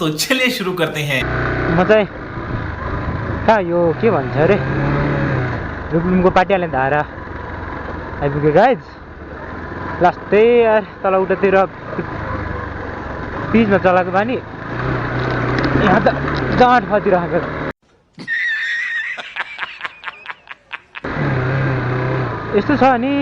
तो चलिए शुरू करते हैं। म चाहिँ कहाँ यो के भन्छ अरे रुकुमको पाटिहाल्ने धारा आइपुग्यो गाइज। लास्टै यार तल उतातिर पिचमा चलाएको बानी यहाँ त जाँड फतिरहेको यस्तो छ नि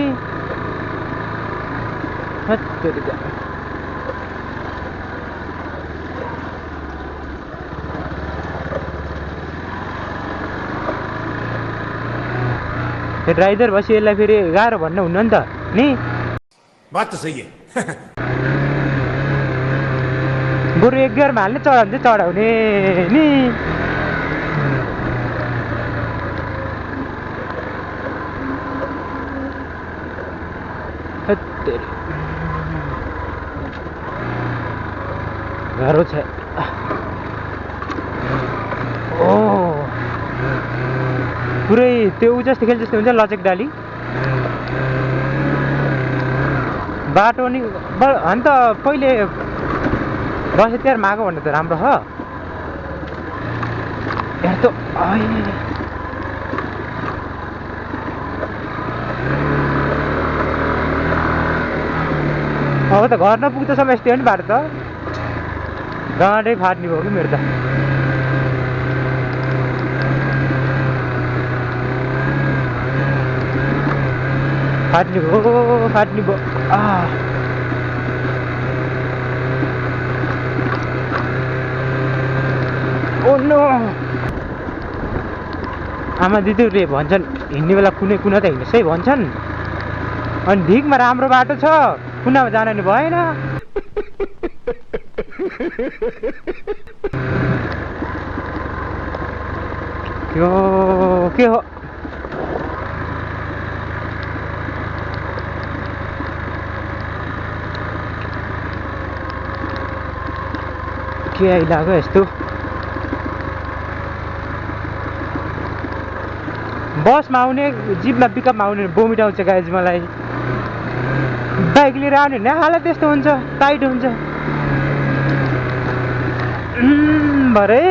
ड्राइभर भएपछि यसलाई फेरि गाह्रो भन्नु हुन्न नि त नि बात त सही है। बरु एक गियरमा हाल्ने चढाउने चाहिँ चढाउने नि गाह्रो छ। ओ पुरै त्यो ऊ जस्तो खेल जस्तो हुन्छ लचक डाली बाटो नि अन्त पहिले दसैँ तिहार मागो भन्ने त राम्रो हो यहाँ त। अब त घर नपुग्दासम्म यस्तै हो नि बाटो त गाँडै फाट्ने भयो कि मेरो त। फाट्ने भयो ओ नो। आमा दिदीहरूले भन्छन् हिँड्ने बेला कुनै कुना त हिँड्नुहोस् है भन्छन् अनि ढिकमा राम्रो बाटो छ कुनामा जान नि भएन। के हो के आइलाग्यो यस्तो। बसमा आउने जिपमा पिकअपमा आउने बोमिट आउँछ गाइज मलाई। बाइक लिएर आउने भने हालत त्यस्तो हुन्छ टाइट हुन्छ भरे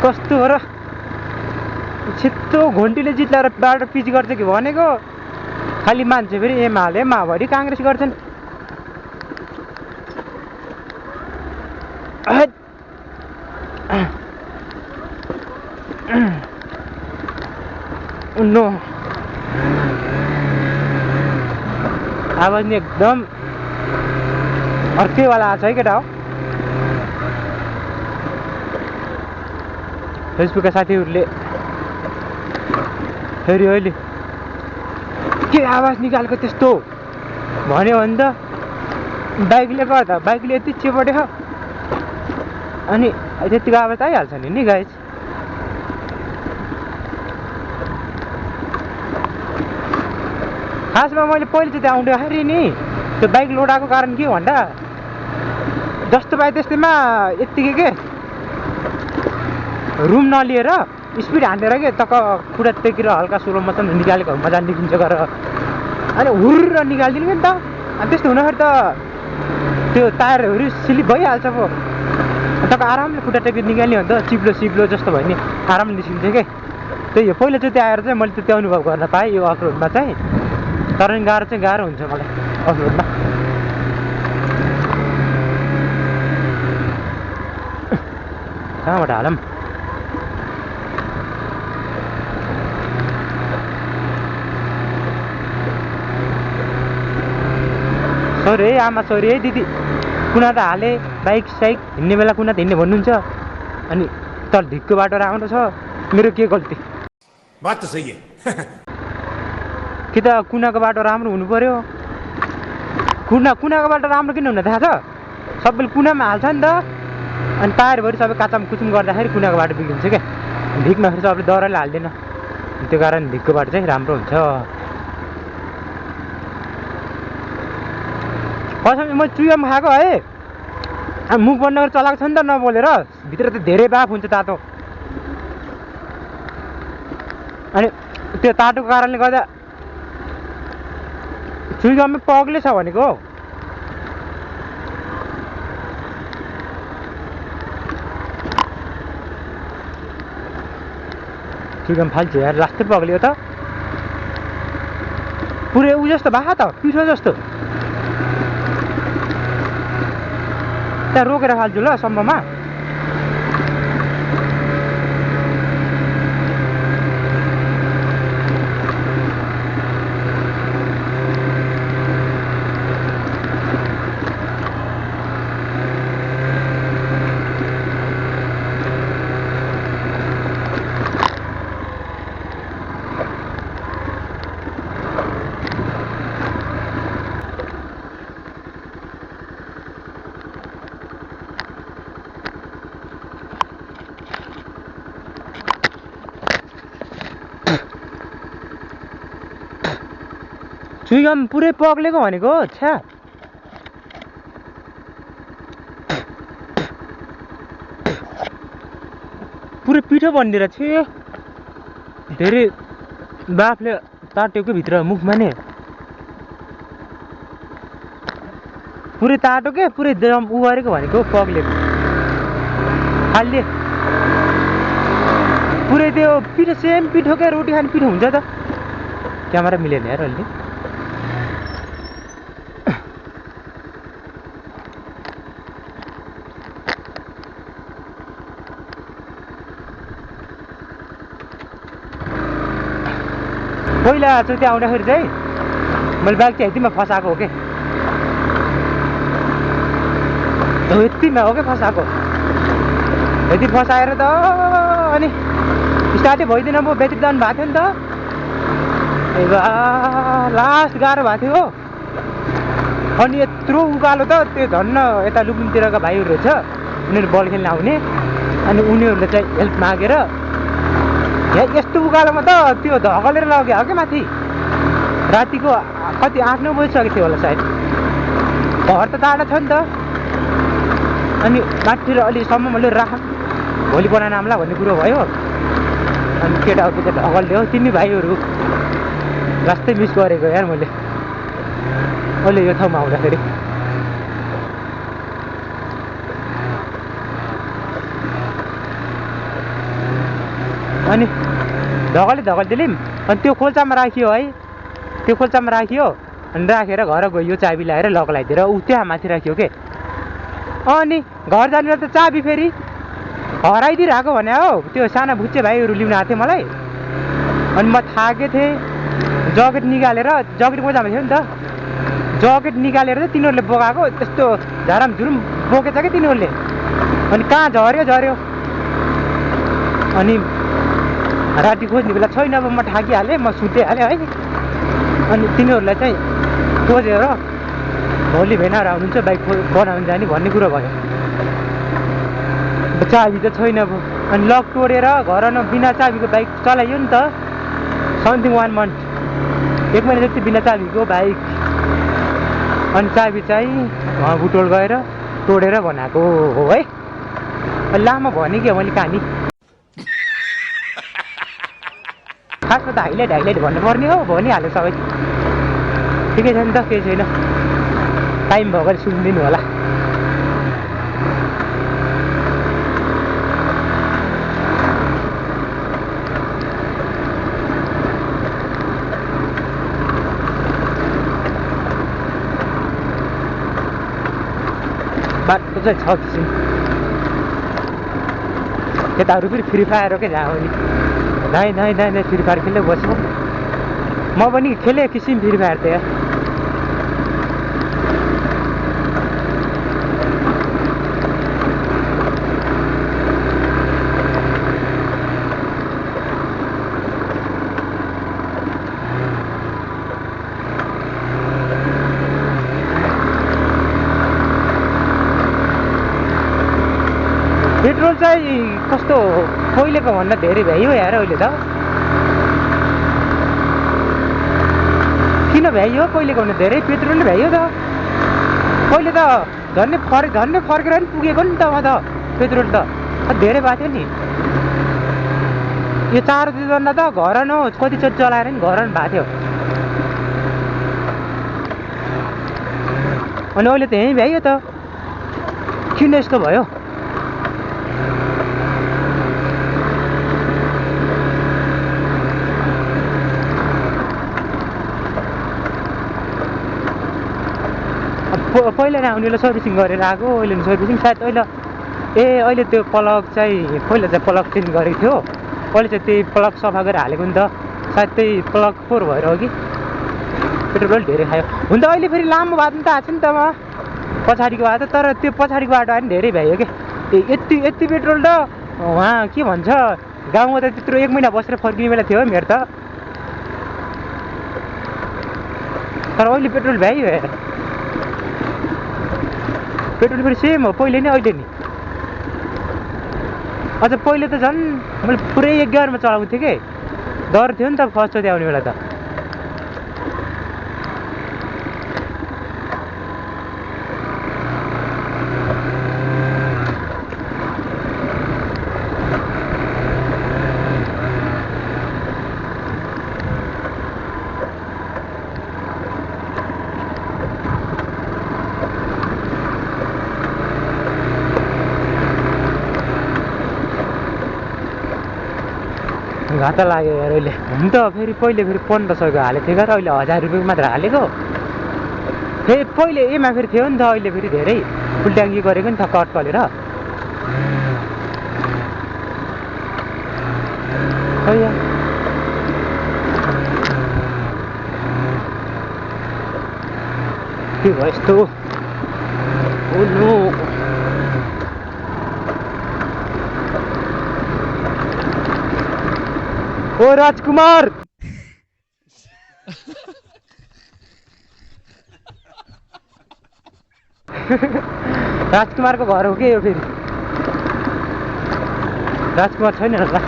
कस्तो हो र छिट्टो घन्टीले जित्लाएर बाटो पिच गर्छ कि भनेको खालि मान्छे फेरि एमाले माओवादी काङ्ग्रेस गर्छन्। नो आवाज नि एकदम अर्कैवाला आएको छ है केटा हो। फेसबुकका साथीहरूले फेरि अहिले के आवाज निकालेको त्यस्तो भन्यो भने त बाइकले गर्दा बाइकले यति चेपटेको अनि त्यतिको आवाज आइहाल्छ नि गाइज। खासमा मैले पहिले चाहिँ त्यहाँ आउँदाखेरि नि त्यो बाइक लोडाएको कारण के भन्दा जस्तो पाए त्यस्तैमा यत्तिकै के रुम नलिएर स्पिड हानेर के तक खुट्टा टेकेर हल्का स्लो मसँग निकालेको मजा निस्किन्छ गरेर अनि हुर्र निकालिदिनु नि त। अनि त्यस्तो हुँदाखेरि त त्यो टायरहरू स्लिप भइहाल्छ पो तक आरामले खुट्टा टेकेर निकाल्ने हो नि त चिप्लो जस्तो भयो नि आरामले निस्किन्छ क्या। त्यही हो पहिलोचोटि आएर चाहिँ मैले त्यो अनुभव गर्न पाएँ यो अफरोडमा चाहिँ। तर नि गाह्रो हुन्छ मलाई अफरोडमा। कहाँबाट हालौँ सरी है आमा सरी है दिदी कुना त हाले बाइक साइक हिँड्ने बेला कुना त हिँड्ने भन्नुहुन्छ अनि तल ढिक्को बाटो राम्रो छ मेरो के गल्ती। बात त सही है। कि त कुनाको बाटो राम्रो हुनु पर्यो। कुनाको बाटो राम्रो किन हुन थाहा छ सबैले कुनामा हाल्छ नि त अनि टायरभरि सबै काचाम कुचुम गर्दाखेरि कुनाको बाटो बिग्रिन्छ क्या। ढिकमा फेरि सबैले दराले हाल्दैन त्यो कारण ढिकको बाटो चाहिँ राम्रो हुन्छ। कसम म चुयाम खाएको है मुख बन्द गरेर चलाएको छ नि त नबोलेर भित्र त धेरै बाफ हुन्छ तातो अनि त्यो तातोको कारणले गर्दा चुइगममै पग्ले छ भनेको। चुइगम फाल्छ यार, लास्टै पग्लियो त। पुरै उ जस्तो भए त पिठो जस्तो। त्यहाँ रोकेर फाल्छु ल सम्ममा। चुइगम पुरै पग्लेको भनेको छ्या। पुरै पिठो बनिदिएर छु। धेरै बाफले ताटेको भित्र मुखमा नि पुरै तातो के पुरै दम उ गरेको भनेको पग्लेको खालले पुरै त्यो पिठो सेम पिठोकै रोटी खाने पिठो हुन्छ त। क्यामेरा मिलेन यार अहिले। पहिला चोटि आउँदाखेरि चाहिँ मैले बाइक चाहिँ यतिमा फसाएको हो कि यतिमा हो क्या फसाएको। यति फसाएर त अनि स्टार्टै भइदिएन। म ब्याट्री डाउन भएको थियो नि त। लास्ट गाह्रो भएको थियो। अनि यत्रो उकालो त त्यो धन्न यता लुकुमतिरका भाइहरू रहेछ, उनीहरू बल खेल्न आउने। अनि उनीहरूले चाहिँ हेल्प मागेर यस्तो उकालोमा त त्यो धकलेर लग्यो हो क्या माथि। रातिको कति 8-9 बजिसकेको थियो होला सायद। घर त टाढा छ नि त। अनि माथितिर अलिसम्म मैले राख भोलि बनाउन आम्ला भन्ने कुरो भयो। अनि केटाहरूको चाहिँ ढकल्यो। तिमी भाइहरू रास्तै मिस गरेको यार मैले अहिले यो ठाउँमा आउँदाखेरि। अनि धकल्दै अनि त्यो खोल्चामा राखियो है। त्यो खोल्चामा राखियो अनि राखेर घर गयो। चाबी ल्याएर लक लगाइदिएर ऊ त्यहाँ माथि राख्यो के। अनि घर जानेर त चाबी फेरि हराइदिइरहेको भने हो। त्यो साना भुच्चे भाइहरू लिन आएको थियो मलाई। अनि म थाकेको थिएँ। जकेट निकालेर जकेट मोजामा थियो नि त। जकेट निकालेर चाहिँ तिनीहरूले बोकाएको त्यस्तो झाराम झुरुम बोकेछ क्या तिनीहरूले। अनि कहाँ झऱ्यो। अनि राति खोज्ने बेला छैन। अब म ठाकिहालेँ, म सुतिहालेँ है। अनि तिनीहरूलाई चाहिँ खोजेर भोलि भेनाहरू आउनुहुन्छ बाइक बनाउनु जाने भन्ने कुरो भयो। चाबी त छैन अब। अनि लक तोडेर घरमा बिना चाबीको बाइक चलाइयो नि त। समथिङ 1 मन्थ 1 महिना जति बिना चाबीको बाइक। अनि चाबी चाहिँ बुटोल गएर तोडेर बनाएको हो है। लामो भने कि मैले कहानी। खासमा त हाइलाइट भन्नुपर्ने हो। भनिहाल्यो सबै। ठिकै छ नि त, केही छैन। टाइम भएको सुनिदिनु होला। बाटो चाहिँ छ किसिम। केटाहरू फेरि फ्री फायर हो क्या जहाँ पनि दाइ फ्री फायर खेल्दै बस्यो। म पनि खेलेँ किसिम फ्री फायर त यार। पेट्रोल चाहिँ कस्तो पहिलेको भन्दा धेरै भ्याइयो यार अहिले त। किन भ्याइयो? पहिलेको भन्दा धेरै पेट्रोल भ्याइयो त। पहिले त झन्डै फर्केर पनि पुगेको नि त म त पेट्रोल त धेरै भएको थियो नि। यो 4 त घर न कतिचोटि चलाएर नि घर भएको थियो अनि अहिले त यहीँ भ्याइयो त किन यस्तो भयो पहिला आउनेलाई सर्भिसिङ गरेर आएको अहिले सर्भिसिङ सायद अहिले त्यो प्लग चाहिँ पहिला चाहिँ प्लग चेन्ज गरेको थियो अहिले चाहिँ त्यही प्लग सफा गरेर हालेको नि त सायद त्यही प्लग फोर भएर हो कि पेट्रोल धेरै खायो हुन त अहिले फेरि लामो बाटो त आएको छ नि त पछाडिको बाटो तर त्यो पछाडिको बाटो आयो नि धेरै भ्यायो क्या यति पेट्रोल त उहाँ के भन्छ गाउँमा त त्यत्रो 1 महिना बसेर फर्किने बेला थियो मेरो त तर अहिले पेट्रोल भ्यायो पेट्रोल फेरि सेम हो पहिले नि अहिले नि अझ पहिले त झन् मैले पुरै 11 मा चलाएको थिएँ कि डर थियो नि त फर्स्टचोटि आउने बेला त घाटा लाग्यो यार अहिले हुन त फेरि पहिले फेरि 1500को हालेको थियो र अहिले 1000 रुपियाँको मात्र हालेको फेरि पहिले एमा फेरि थियो नि त अहिले फेरि धेरै फुल ट्याङ्की गरेको नि त कट कलेर के भयो यस्तो ओ नो ओ राजकुमार राजकुमारको घर हो के यो फेरि राजकुमार छैन होला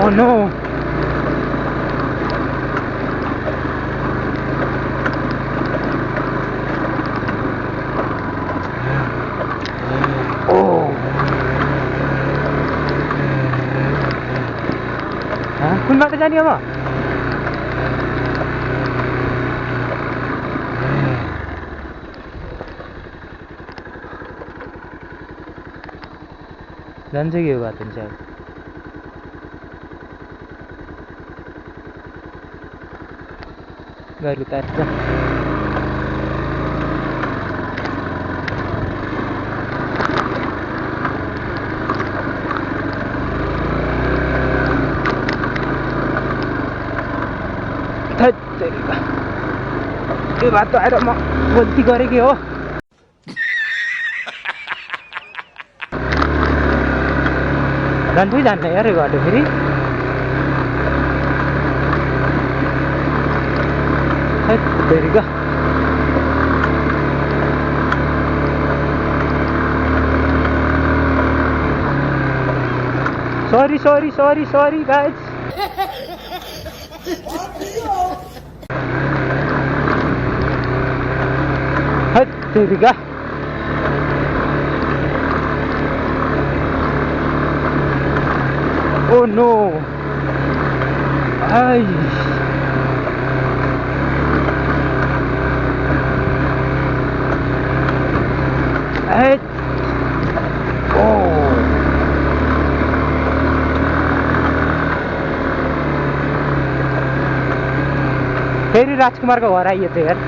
ओ नो कुन बाटो जाने अब जान्छ कि यो बाटो चाहिँ गाडी तार्छ यो बाटो आएर म गल्ती गरेँ कि हो जान्छै जान्न यार यो बाटो फेरि सरी गाइज तेरिका oh no ay ay oh फेरि राजकुमारको घर आइयो त यार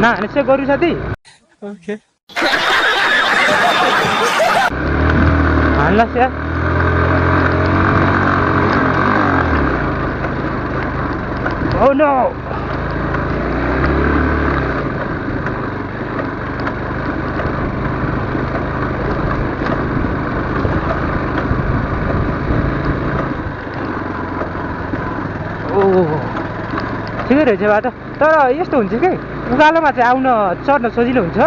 ना हानेछ गरु साथी ओके हान्लास् यार oh no ठुलै रहेछ बाटो तर यस्तो हुन्छ कि उकालोमा चाहिँ आउन चढ्न सजिलो हुन्छ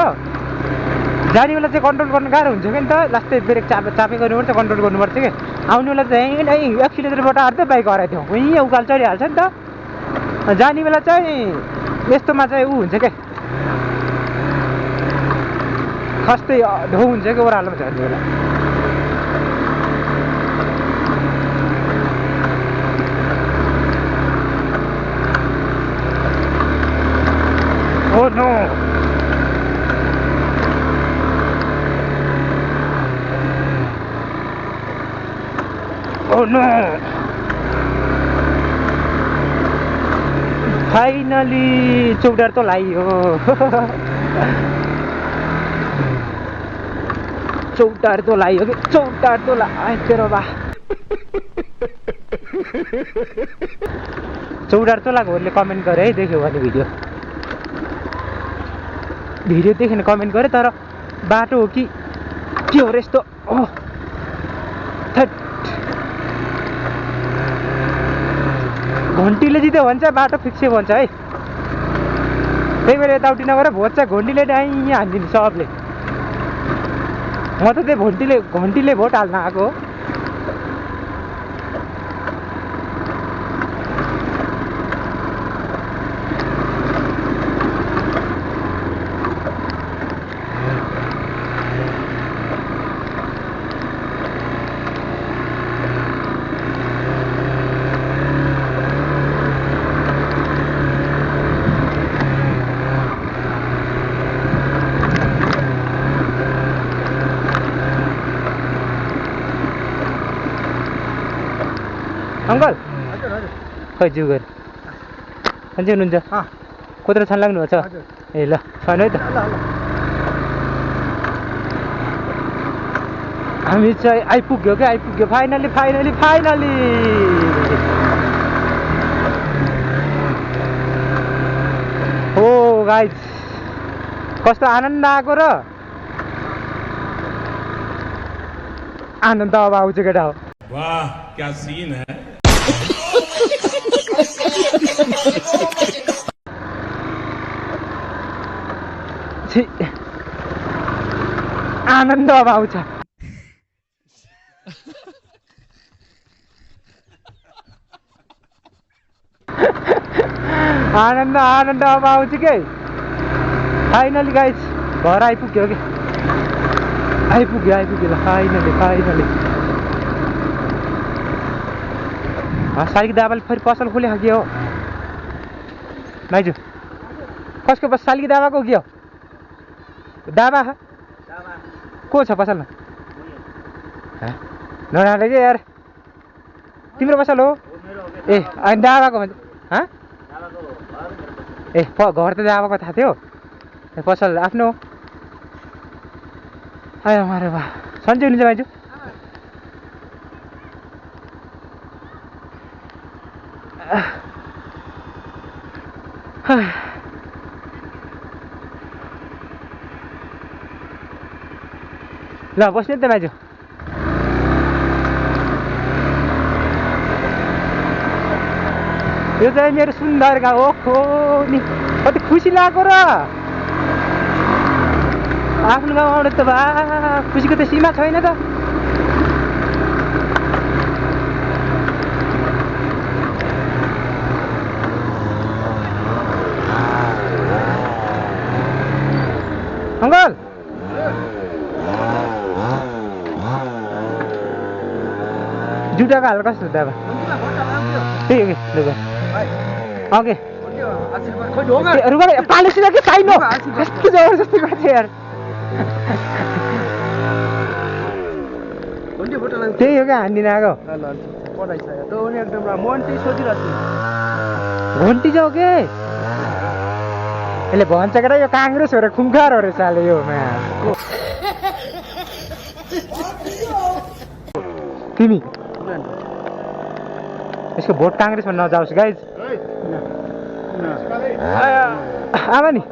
जाने बेला चाहिँ कन्ट्रोल गर्न गाह्रो हुन्छ कि नि त लास्टै ब्रेक चापे गर्नुपर्छ कन्ट्रोल गर्नुपर्छ कि आउने बेला चाहिँ एक्सिलेटरबाट हार्दै बाइक हराइदिउँ उहीँ उकालो चढिहाल्छ नि त जाने बेला चाहिँ यस्तोमा चाहिँ ऊ हुन्छ क्या खस्तै ढौ हुन्छ कि ओह्रालोमा झर्ने बेला Oh no! Oh no! Finally, चौडार तो लाइयो चौडार तो लाइयो कि चौडार तो लाइ तेरो बा चौडार तो लाग्योहरूले कमेन्ट गरे है देख्यो भने भिडियो देखेन कमेन्ट गरे तर बाटो हो कि के हो र यस्तो घन्टीले जित्यो भन्छ बाटो फिक्सै भन्छ है त्यही भएर यताउति नगएर भोट चाहिँ घन्टीले डाइ हानिदिनु सबले म त त्यही घन्टीले भोट हाल्न आएको हो अङ्कल खै जिउ गएर सन्चै हुनुहुन्छ कत्रो छान लाग्नुभएको छ ए ल छैन है त हामी चाहिँ आइपुग्यो फाइनली हो गाइज कस्तो आनन्द आएको र आनन्द अब आउँछ केटा हो वाह क्या सीन है आनन्द अब आउँछ आनन्द अब आउँछ के फाइनली गाइज घर आइपुग्यो कि आइपुग्यो ल फाइनली साइक दाबाले फेरि पसल खोले के हो माइजू कसको बस सालिकी दाबाको के हो दाबा को छ पसलमा नराले के यार तिम्रो पसल हो ए अनि दाबाको भन्छ ए घर त दाबाको थाहा थियो पसल आफ्नो आयो मारे बा सन्चै हुनुहुन्छ माइजू ल बस्नु त माइजू यो चाहिँ मेरो सुन्दर गाउँ ओहो नि कति खुसी लागेको र आफ्नो गाउँ आउनु त बा खुसीको त सीमा छैन त अङ्कल जुत्ताको हाल कस्तो दाबा त्यही हो कि ओके पालिस कि छैन कस्तो जबरजस्ती गर्छ यार त्यही हो क्या हान्दिन आएको घन्टी जाऊ के यसले भन्छ के यो काङ्ग्रेस हो र खुङ्खार हो रहेछ अहिले यो तिमी यसको भोट काङ्ग्रेसमा नजाओस् गाइज आमा नि